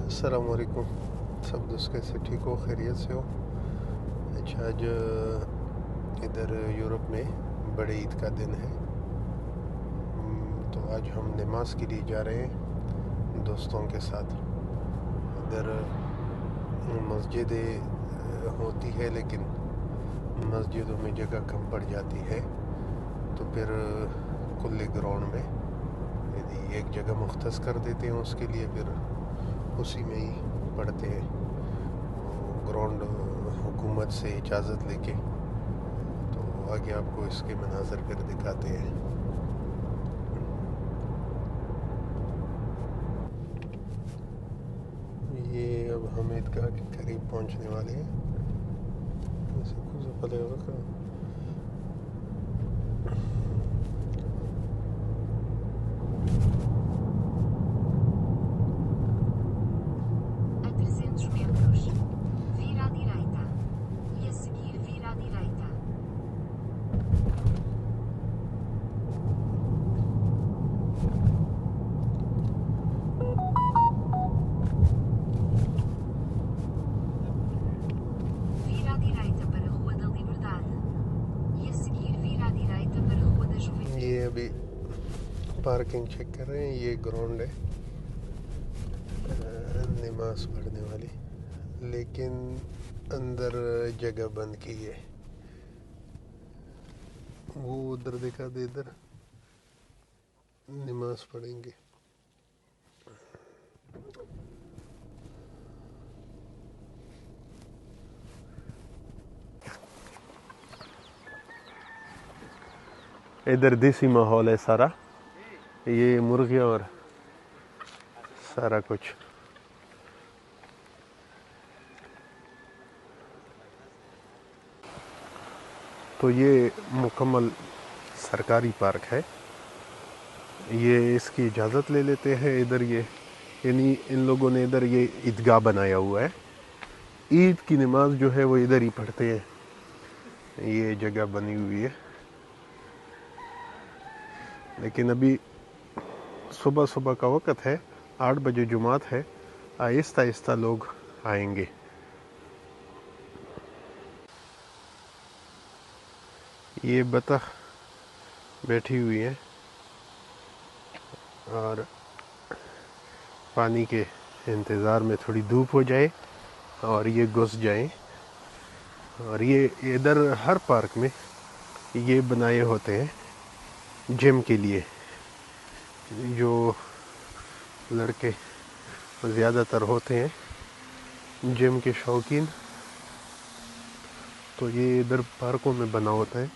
السلام علیکم سب دوست، کیسے ٹھیک ہو، خیریت سے ہو؟ اچھا، آج ادھر یورپ میں بڑے عید کا دن ہے، تو آج ہم نماز کے لیے جا رہے ہیں دوستوں کے ساتھ۔ ادھر مسجدیں ہوتی ہے لیکن مسجدوں میں جگہ کم پڑ جاتی ہے، تو پھر کھلے گراؤنڈ میں ایک جگہ مختص کر دیتے ہیں اس کے لیے، پھر اسی میں ہی پڑھتے ہیں گراؤنڈ حکومت سے اجازت لے کے۔ تو آگے آپ کو اس کے مناظر پھر دکھاتے ہیں۔ یہ اب ہم عیدگاہ کے قریب پہنچنے والے ہیں۔ یہ ابھی پارکنگ چیک کر رہے ہیں، یہ گراؤنڈ ہے نماز پڑھنے والی، لیکن اندر جگہ بند کی ہے۔ وہ ادھر دکھا دے، ادھر نماز پڑھیں گے۔ ادھر دیسی ماحول ہے سارا، یہ مرغیاں اور سارا کچھ۔ تو یہ مکمل سرکاری پارک ہے، یہ اس کی اجازت لے لیتے ہیں ادھر، یہ یعنی ان لوگوں نے ادھر یہ عیدگاہ بنایا ہوا ہے، عید کی نماز جو ہے وہ ادھر ہی پڑھتے ہیں، یہ جگہ بنی ہوئی ہے۔ لیکن ابھی صبح صبح کا وقت ہے، 8 بجے جمعات ہے، آہستہ آہستہ لوگ آئیں گے۔ یہ بطخ بیٹھی ہوئی ہیں اور پانی کے انتظار میں تھوڑی دھوپ ہو جائے اور یہ گھس جائیں۔ اور یہ ادھر ہر پارک میں یہ بنائے ہوتے ہیں جم کے لیے، جو لڑکے زیادہ تر ہوتے ہیں جم کے شوقین، تو یہ ادھر پارکوں میں بنا ہوتا ہے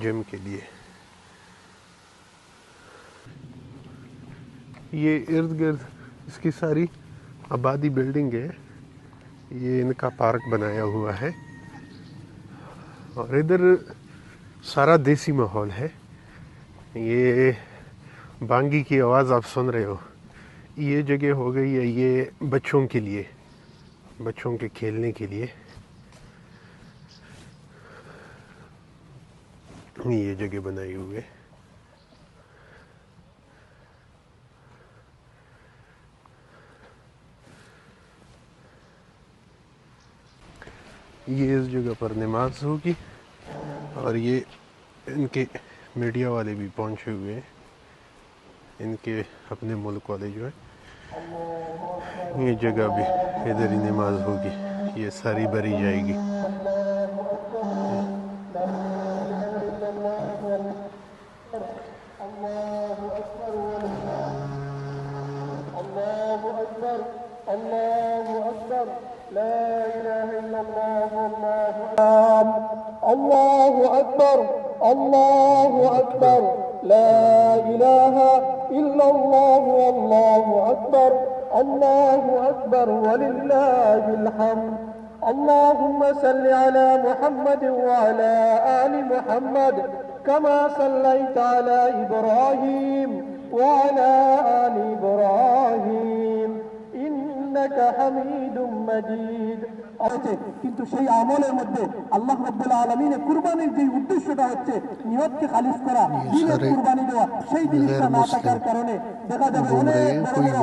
جم کے لیے۔ یہ ارد گرد اس کی ساری آبادی بلڈنگ ہے، یہ ان کا پارک بنایا ہوا ہے، اور ادھر سارا دیسی ماحول ہے۔ یہ بانگی کی آواز آپ سن رہے ہو، یہ جگہ ہو گئی ہے یہ بچوں کے لیے، بچوں کے کھیلنے کے لیے یہ جگہ بنائی ہوئی ہے۔ یہ اس جگہ پر نماز ہوگی، اور یہ ان کے میڈیا والے بھی پہنچے ہوئے ہیں، ان کے اپنے ملک والے جو ہیں، یہ جگہ بھی ادھر ہی نماز ہوگی، یہ ساری بھری جائے گی۔ الله أكبر الله أكبر لا إله إلا الله والله أكبر الله أكبر ولله الحمد اللهم صل على محمد وعلى آل محمد كما صليت على إبراهيم وعلى آل إبراهيم إنك حميد مجيد আছে, কিন্তু সেই আমলের মধ্যে আল্লাহ রাব্বুল আলামিনের কুরবানির যে উদ্দেশ্যটা হচ্ছে নিয়তকে খালিস করা, দিনের কুরবানি দেওয়া, সেই জিনিসটা না থাকার কারণে দেখা যাবে অনেক বড় বড়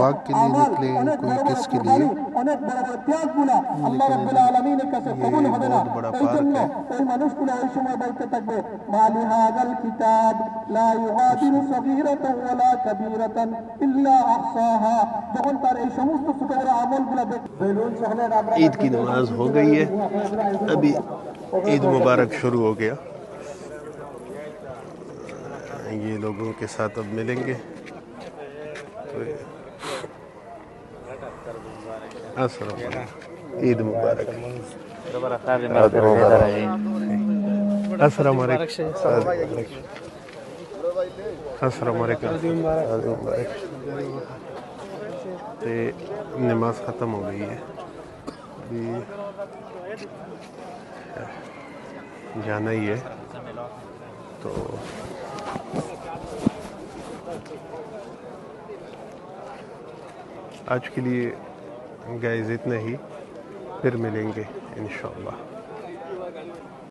আমল, অনেক বড় বড় কুরবানি, অনেক বড় বড় ত্যাগগুলা আল্লাহ রাব্বুল আলামিনের কাছে কবুল হবে না। এই জন্য ওই মানুষগুলো ওই সময় বলতে থাকবে মালি হাযাল কিতাব লা ইউগাদিরু সগীরাতান ওয়ালা কাবীরাতান ইল্লা আহসাহা। যখন তার এই সমস্ত ছোট বড় আমলগুলো عید کی نماز ہو گئی ہے، ابھی عید مبارک شروع ہو گیا. یہ لوگوں کے ساتھ اب ملیں گے. السلام علیکم، عید مبارک. السلام علیکم. السلام علیکم. نماز ختم ہو گئی ہے، ابھی جانا ہی ہے. تو آج کے لیے گائز اتنا ہی، پھر ملیں گے انشاءاللہ.